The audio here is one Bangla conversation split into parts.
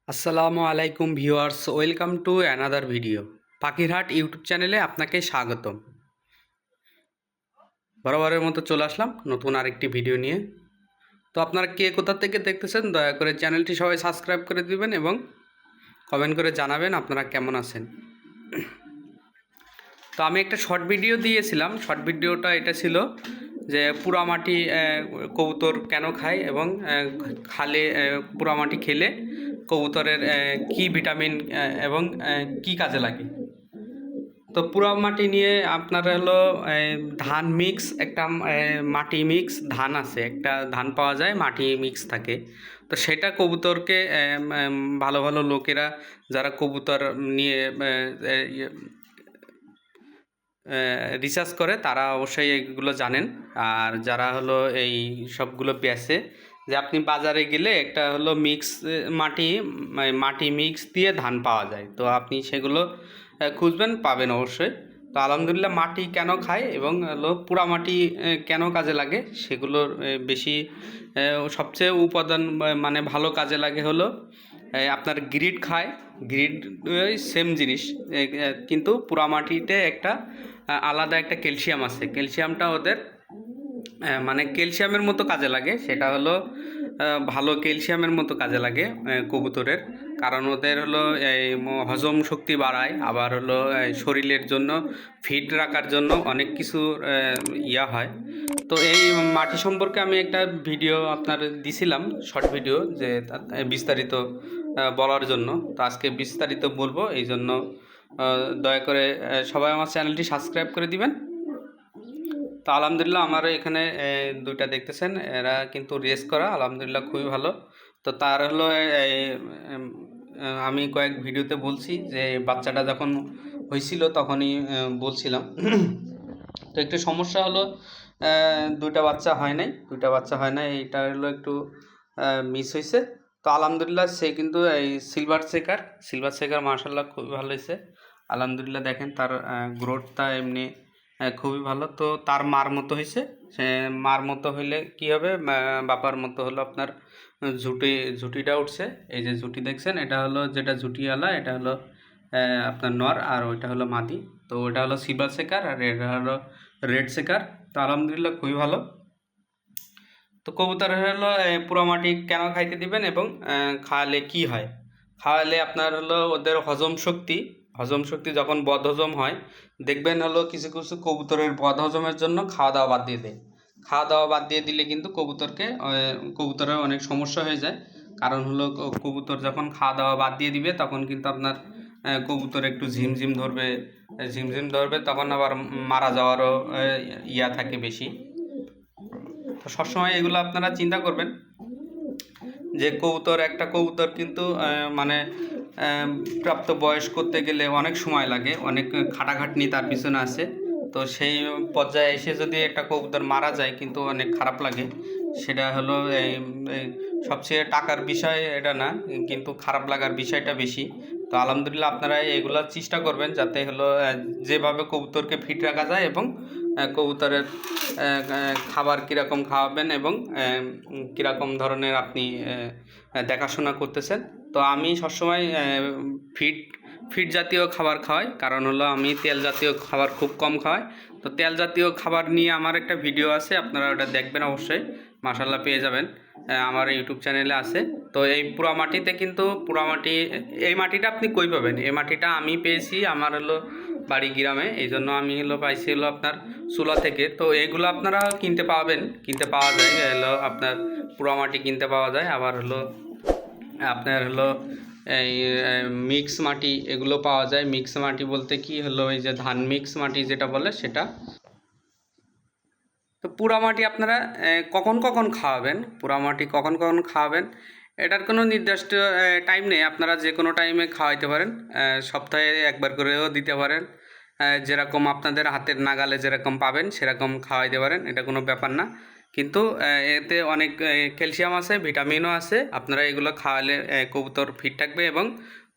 আসসালামু আলাইকুম viewers, welcome to another video. পাখিরহাট YouTube চ্যানেলে আপনাকে স্বাগতম। বরাবরের মতো চলে আসলাম নতুন আরেকটি ভিডিও নিয়ে। তো আপনারা কে কোথা থেকে দেখতেছেন দয়া করে চ্যানেলটি সবাই সাবস্ক্রাইব করে দিবেন এবং কমেন্ট করে জানাবেন আপনারা কেমন আছেন। তো আমি একটা শর্ট ভিডিও দিয়েছিলাম। শর্ট ভিডিওটা এটা ছিল যে পোড়ামাটি কবুতর কেন খায় এবং খালে পোড়ামাটি খেলে কবুতরের কি ভিটামিন এবং কি কাজে লাগে। তো পোড়ামাটি নিয়ে আপনার হলো ধান মিক্স একটা মাটি মিক্স ধান আছে, একটা ধান পাওয়া যায় মাটি মিক্স থাকে। তো সেটা কবুতরকে ভালো ভালো লোকেরা যারা কবুতর নিয়ে রিসার্চ করে তারা অবশ্যই এগুলো জানেন। আর যারা হলো এই সবগুলো বেচে, যে আপনি বাজারে গেলে একটা হলো মিক্স মাটি মিক্স দিয়ে ধান পাওয়া যায়, তো আপনি সেগুলো খুঁজবেন, পাবেন অবশ্যই। তো আলহামদুলিল্লাহ, মাটি কেন খায় এবং হলো পোড়া মাটি কেন কাজে লাগে সেগুলোর বেশি সবচেয়ে উপাদান মানে ভালো কাজে লাগে হলো আপনার গ্রিড খায়। গ্রিড সেম জিনিস, কিন্তু পোড়ামাটিতে একটা আলাদা একটা ক্যালসিয়াম আছে। ক্যালসিয়ামটা ওদের মানে ক্যালসিয়ামের মতো কাজে লাগে, সেটা হলো ভালো ক্যালসিয়ামের মতো কাজে লাগে কবুতরের। কারণ ওদের হলো এই হজম শক্তি বাড়ায়, আবার হলো শরীরের জন্য ফিট রাখার জন্য অনেক কিছু ইয়া হয়। তো এই মাটি সম্পর্কে আমি একটা ভিডিও আপনার দিছিলাম, শর্ট ভিডিও, যে বিস্তারিত বলার জন্য। তো আজকে বিস্তারিত বলবো, এই জন্য দয়া করে সবাই আমার চ্যানেলটি সাবস্ক্রাইব করে দিবেন। তো আলহামদুলিল্লাহ, আমার এখানে দুইটা দেখতেছেন, এরা কিন্তু রেস করা, আলহামদুলিল্লাহ খুবই ভালো। তো তার হলো আমি কয়েক ভিডিওতে বলছি যে বাচ্চাটা যখন হয়েছিল তখনই বলছিলাম। তো একটু সমস্যা হলো, দুইটা বাচ্চা হয় নাই, এইটা হলো একটু মিস হয়েছে। তো আলহামদুলিল্লাহ, সে কিন্তু এই সিলভার শেকার মার্শাল্লাহ খুবই ভালো হয়েছে। আলহামদুলিল্লাহ, দেখেন তার গ্রোথটা এমনি খুবই ভালো। তো তার মার মতো হয়েছে। সে মার মতো হইলে কি হবে, বাপার মতো হলো আপনার ঝুটিটা উঠছে। এই যে ঝুটি দেখছেন, এটা হলো যেটা ঝুটিওয়ালা, এটা হলো আপনার নর, আর ওইটা হলো মাদি। তো ওটা হলো সিলভার শেকার আর এটা হলো রেড শেকার। তো আলহামদুলিল্লাহ খুবই ভালো। তো কবুতর হলো পোড়ামাটি কেন খাইতে দিবেন এবং খাওয়ালে কি হয়। খাওয়ালে আপনার হলো ওদের হজম শক্তি যখন বদহজম হয়, দেখবেন হলো কিছু কিছু কবুতরের বদহজমের জন্য খাওয়া দাওয়া বাদ দিয়ে দেয়। খাওয়া দাওয়া বাদ দিয়ে দিলে কিন্তু কবুতরের অনেক সমস্যা হয়ে যায়। কারণ হলো কবুতর যখন খাওয়া দাওয়া বাদ দিয়ে দিবে তখন কিন্তু আপনার কবুতর একটু ঝিমঝিম ধরবে, তখন আবার মারা যাওয়ারও ইয়া থাকে বেশি। তো সবসময় এগুলো আপনারা চিন্তা করবেন যে একটা কবুতর কিন্তু মানে প্রাপ্ত বয়স করতে গেলে অনেক সময় লাগে, অনেক খাটাখাটনি তার পিছনে আছে। তো সেই পর্যায়ে এসে যদি একটা কবুতর মারা যায় কিন্তু অনেক খারাপ লাগে। সেটা হলো এই সবচেয়ে টাকার বিষয় এটা না, কিন্তু খারাপ লাগার বিষয়টা বেশি। তো আলহামদুলিল্লাহ, আপনারা এগুলো চেষ্টা করবেন যাতে হলো যেভাবে কবুতরকে ফিট রাখা যায় এবং কবুতরের খাবার কীরকম খাওয়াবেন এবং কীরকম ধরনের আপনি দেখাশোনা করতেছেন। তো আমি সবসময় ফিট ফিট জাতীয় খাবার খাওয়াই, কারণ হলো আমি তেল জাতীয় খাবার খুব কম খাওয়াই। তো তেল জাতীয় খাবার নিয়ে আমার একটা ভিডিও আছে, আপনারা ওটা দেখবেন অবশ্যই, মাশাল্লাহ পেয়ে যাবেন, আমার ইউটিউব চ্যানেলে আছে। তো এই এই মাটিটা আপনি কই পাবেন? এই মাটিটা আমি পেয়েছি, আমার হলো বাড়ি গ্রামে, এই জন্য আমি হলো পাইছি হলো আপনার চুলা থেকে। তো এগুলো আপনারা কিনতে পাওয়া যায়, হলো আপনার পোড়ামাটি কিনতে পাওয়া যায়, আবার হলো আপনার হলো এই মিক্স মাটি এগুলো পাওয়া যায়। মিক্স মাটি বলতে কি হলো, এই যে ধান মিক্স মাটি যেটা বলে সেটা। তো পোড়ামাটি আপনারা কখন কখন খাওয়াবেন এটার কোনো নির্দিষ্ট টাইম নেই, আপনারা যে কোনো টাইমে খাওয়াইতে পারেন, সপ্তাহে একবার করেও দিতে পারেন। যেরকম আপনাদের হাতের নাগালে যেরকম পাবেন সেরকম খাওয়াইতে পারেন, এটা কোনো ব্যাপার না। কিন্তু এতে অনেক ক্যালসিয়াম আছে, ভিটামিনও আছে। আপনারা এগুলো খাওয়ালে কবুতর ফিট থাকবে এবং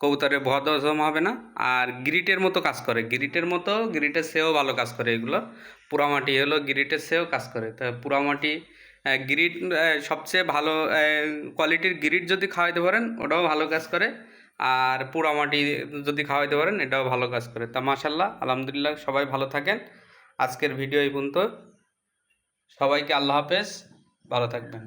কবুতরের বদহজম হবে না। আর গ্রিটের মতো কাজ করে, গ্রিটের চেয়েও ভালো কাজ করে এগুলো। পোড়ামাটি হলো গ্রিটের চেয়েও কাজ করে। তো পোড়ামাটি গ্রিড সবচেয়ে ভালো কোয়ালিটির গ্রিড যদি খাওয়াইতে পারেন ওটাও ভালো কাজ করে, আর পোড়ামাটি যদি খাওয়াইতে পারেন এটাও ভালো কাজ করে। তা মাশাল্লাহ, আলহামদুলিল্লাহ, সবাই ভালো থাকেন। আজকের ভিডিও এই পর্যন্ত। সবাইকে আল্লাহ হাফেজ, ভালো থাকবেন।